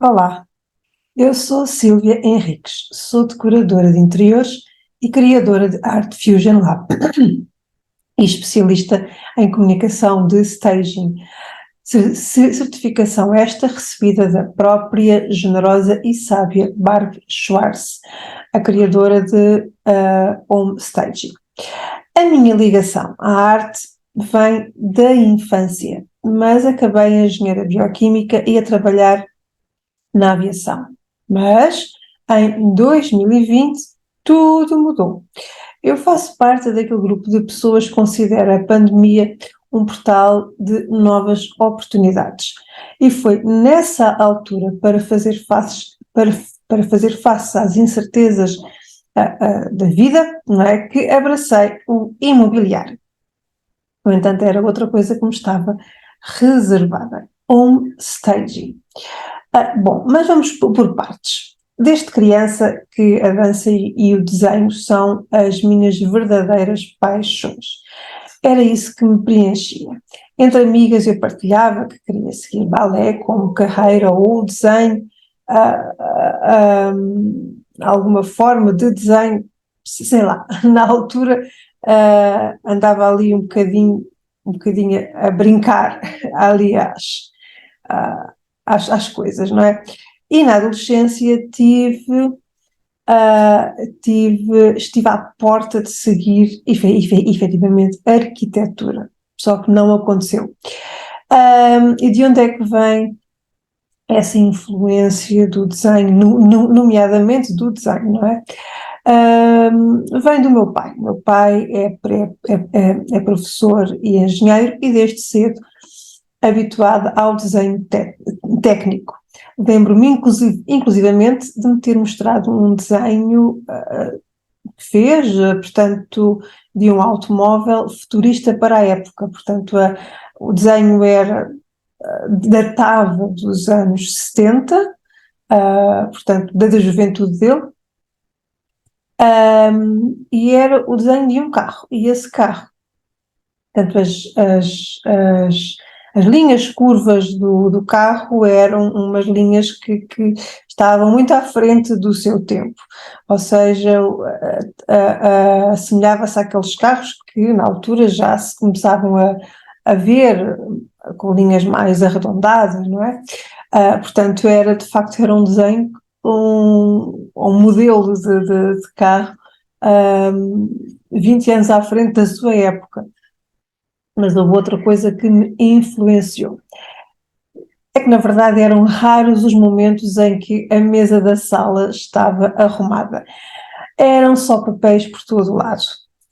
Olá, eu sou Sílvia Henriques, sou decoradora de interiores e criadora de Art Fusion Lab e especialista em comunicação de staging. Certificação esta recebida da própria generosa e sábia Barb Schwartz, a criadora de Home Staging. A minha ligação à arte vem da infância, mas acabei em engenharia bioquímica e a trabalhar na aviação. Mas, em 2020, tudo mudou. Eu faço parte daquele grupo de pessoas que considera a pandemia um portal de novas oportunidades. E foi nessa altura, para fazer face às incertezas da vida, não é, que abracei o imobiliário. No entanto, era outra coisa que me estava reservada: home staging. Bom, mas vamos por partes. Desde criança que a dança e o desenho são as minhas verdadeiras paixões. Era isso que me preenchia. Entre amigas eu partilhava que queria seguir balé como carreira ou o desenho, alguma forma de desenho, sei lá, na altura andava ali um bocadinho a brincar ali às coisas, não é? E na adolescência estive à porta de seguir efetivamente arquitetura, só que não aconteceu. E de onde é que vem essa influência do desenho, nomeadamente do desenho, não é? Vem do meu pai. Meu pai é professor e engenheiro e desde cedo habituada ao desenho técnico. Lembro-me inclusivamente de me ter mostrado um desenho que fez, portanto, de um automóvel futurista para a época. Portanto, o desenho datava dos anos 70, portanto, da juventude dele, e era o desenho de um carro. E esse carro, portanto, as linhas curvas do carro eram umas linhas que estavam muito à frente do seu tempo, ou seja, assemelhava-se àqueles carros que na altura já se começavam a ver com linhas mais arredondadas, não é? Portanto, de facto era um desenho, um modelo de carro 20 anos à frente da sua época. Mas houve outra coisa que me influenciou. É que, na verdade, eram raros os momentos em que a mesa da sala estava arrumada. Eram só papéis por todo o lado.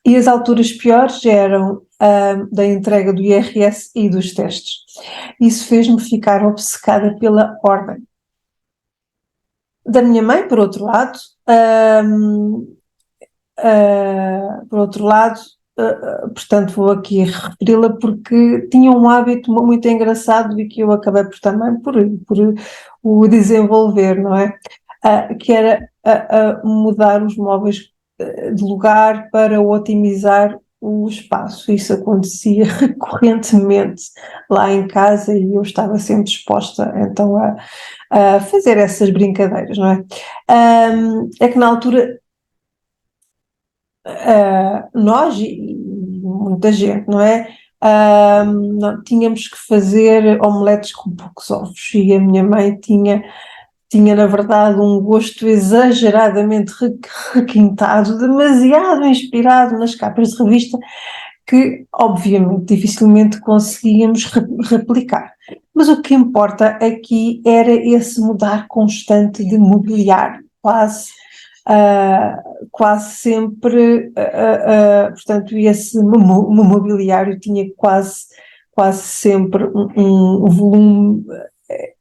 E as alturas piores eram da entrega do IRS e dos testes. Isso fez-me ficar obcecada pela ordem. Da minha mãe, por outro lado, portanto vou aqui referi-la porque tinha um hábito muito engraçado e que eu acabei também por o desenvolver, não é? Que era mudar os móveis de lugar para otimizar o espaço. Isso acontecia recorrentemente lá em casa e eu estava sempre disposta então a fazer essas brincadeiras, não é? É que na altura nós e muita gente, não é? Tínhamos que fazer omeletes com poucos ovos e a minha mãe tinha na verdade um gosto exageradamente requintado, demasiado inspirado nas capas de revista que obviamente dificilmente conseguíamos replicar. Mas o que importa aqui era esse mudar constante de mobiliário, quase sempre, portanto, esse mobiliário tinha quase sempre um volume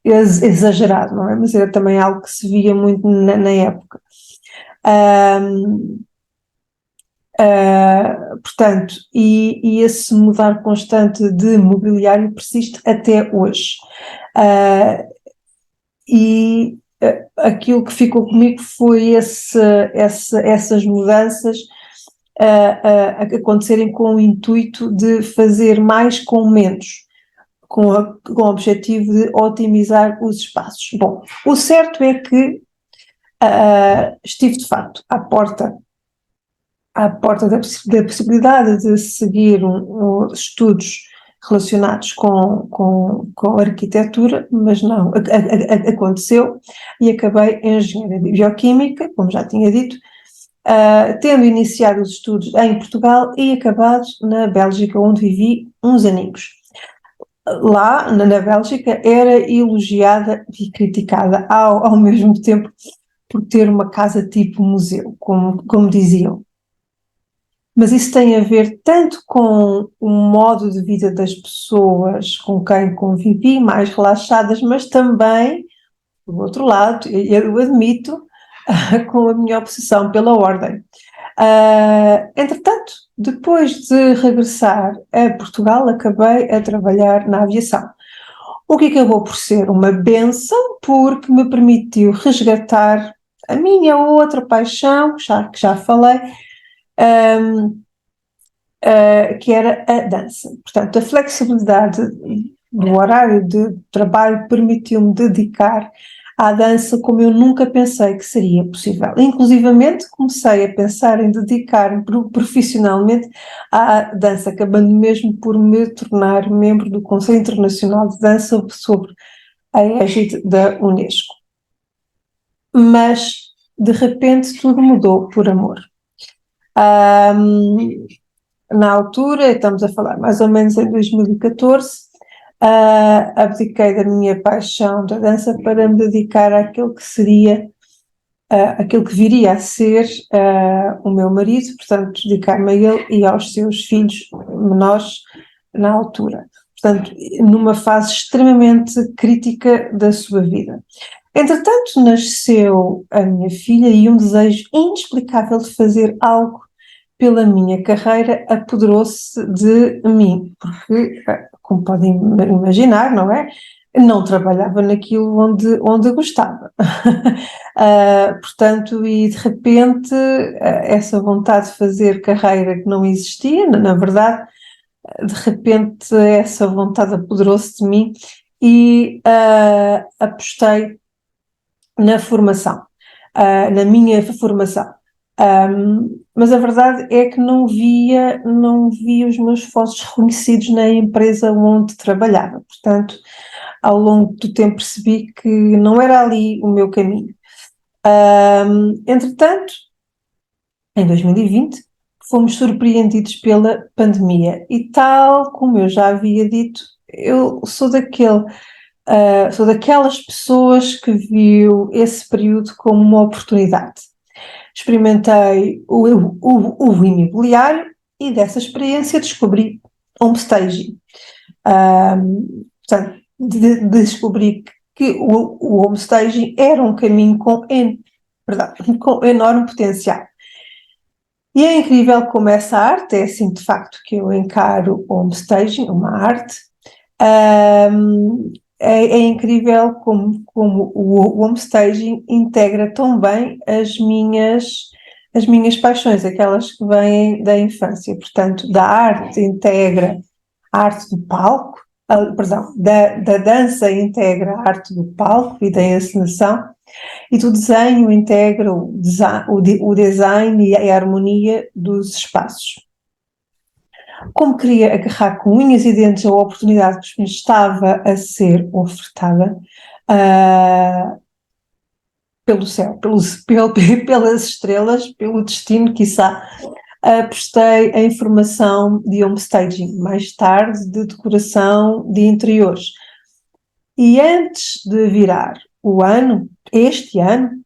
exagerado, não é? Mas era também algo que se via muito na época. Portanto, e esse mudar constante de mobiliário persiste até hoje. Aquilo que ficou comigo foi essas mudanças acontecerem com o intuito de fazer mais com menos. com o objetivo de otimizar os espaços. Bom, o certo é que estive de facto à porta da possibilidade de seguir estudos relacionados com a arquitetura, mas não aconteceu, e acabei em engenharia bioquímica, como já tinha dito, tendo iniciado os estudos em Portugal e acabado na Bélgica, onde vivi uns aninhos. Lá, na Bélgica, era elogiada e criticada ao mesmo tempo por ter uma casa tipo museu, como diziam. Mas isso tem a ver tanto com o modo de vida das pessoas com quem convivi, mais relaxadas, mas também, do outro lado, eu admito, com a minha obsessão pela ordem. Entretanto, depois de regressar a Portugal, acabei a trabalhar na aviação. O que acabou por ser uma bênção, porque me permitiu resgatar a minha outra paixão, que já falei, que era a dança. Portanto, a flexibilidade do horário de trabalho permitiu-me dedicar à dança como eu nunca pensei que seria possível. Inclusivamente, comecei a pensar em dedicar-me profissionalmente à dança, acabando mesmo por me tornar membro do Conselho Internacional de Dança sob a égide da Unesco. Mas, de repente, tudo mudou por amor. Na altura, estamos a falar mais ou menos em 2014, abdiquei da minha paixão da dança para me dedicar àquilo que seria, aquilo que viria a ser o meu marido, portanto, dedicar-me a ele e aos seus filhos menores na altura. Portanto, numa fase extremamente crítica da sua vida. Entretanto, nasceu a minha filha e um desejo inexplicável de fazer algo pela minha carreira apoderou-se de mim, porque, como podem imaginar, não é? Não trabalhava naquilo onde gostava. Portanto, e de repente, essa vontade de fazer carreira que não existia, na verdade, de repente essa vontade apoderou-se de mim e apostei na formação, na minha formação. Mas a verdade é que não via os meus esforços reconhecidos na empresa onde trabalhava. Portanto, ao longo do tempo percebi que não era ali o meu caminho. Entretanto, em 2020, fomos surpreendidos pela pandemia e, tal como eu já havia dito, eu sou daquelas pessoas que viu esse período como uma oportunidade. Experimentei o imobiliário e dessa experiência descobri homestaging. Portanto, descobri que o homestaging era um caminho com enorme potencial. E é incrível como essa arte, é assim de facto que eu encaro o homestaging, uma arte. É incrível como o homestaging integra tão bem as minhas paixões, aquelas que vêm da infância. Portanto, da arte integra a arte do palco, da dança integra a arte do palco e da encenação, e do desenho integra o design e a harmonia dos espaços. Como queria agarrar com unhas e dentes a oportunidade que me estava a ser ofertada pelo céu, pelas estrelas, pelo destino, quiçá, apostei em formação de homestaging, mais tarde de decoração de interiores. E antes de virar este ano,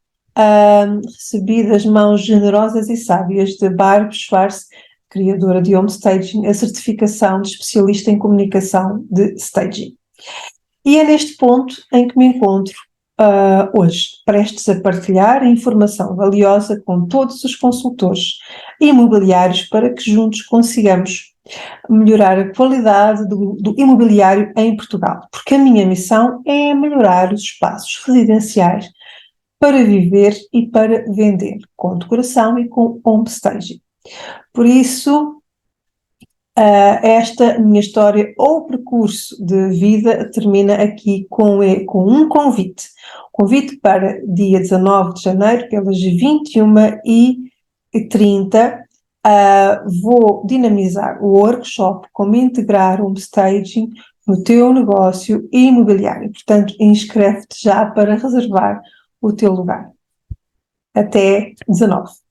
recebi das mãos generosas e sábias de Barb Schwartz, criadora de homestaging, a certificação de especialista em comunicação de staging. E é neste ponto em que me encontro hoje, prestes a partilhar informação valiosa com todos os consultores imobiliários para que juntos consigamos melhorar a qualidade do imobiliário em Portugal, porque a minha missão é melhorar os espaços residenciais para viver e para vender, com decoração e com homestaging. Por isso, Esta minha história ou percurso de vida termina aqui com um convite. Convite para dia 19 de janeiro, pelas 21h30. Vou dinamizar o workshop como integrar um staging no teu negócio imobiliário. Portanto, inscreve-te já para reservar o teu lugar. Até 19.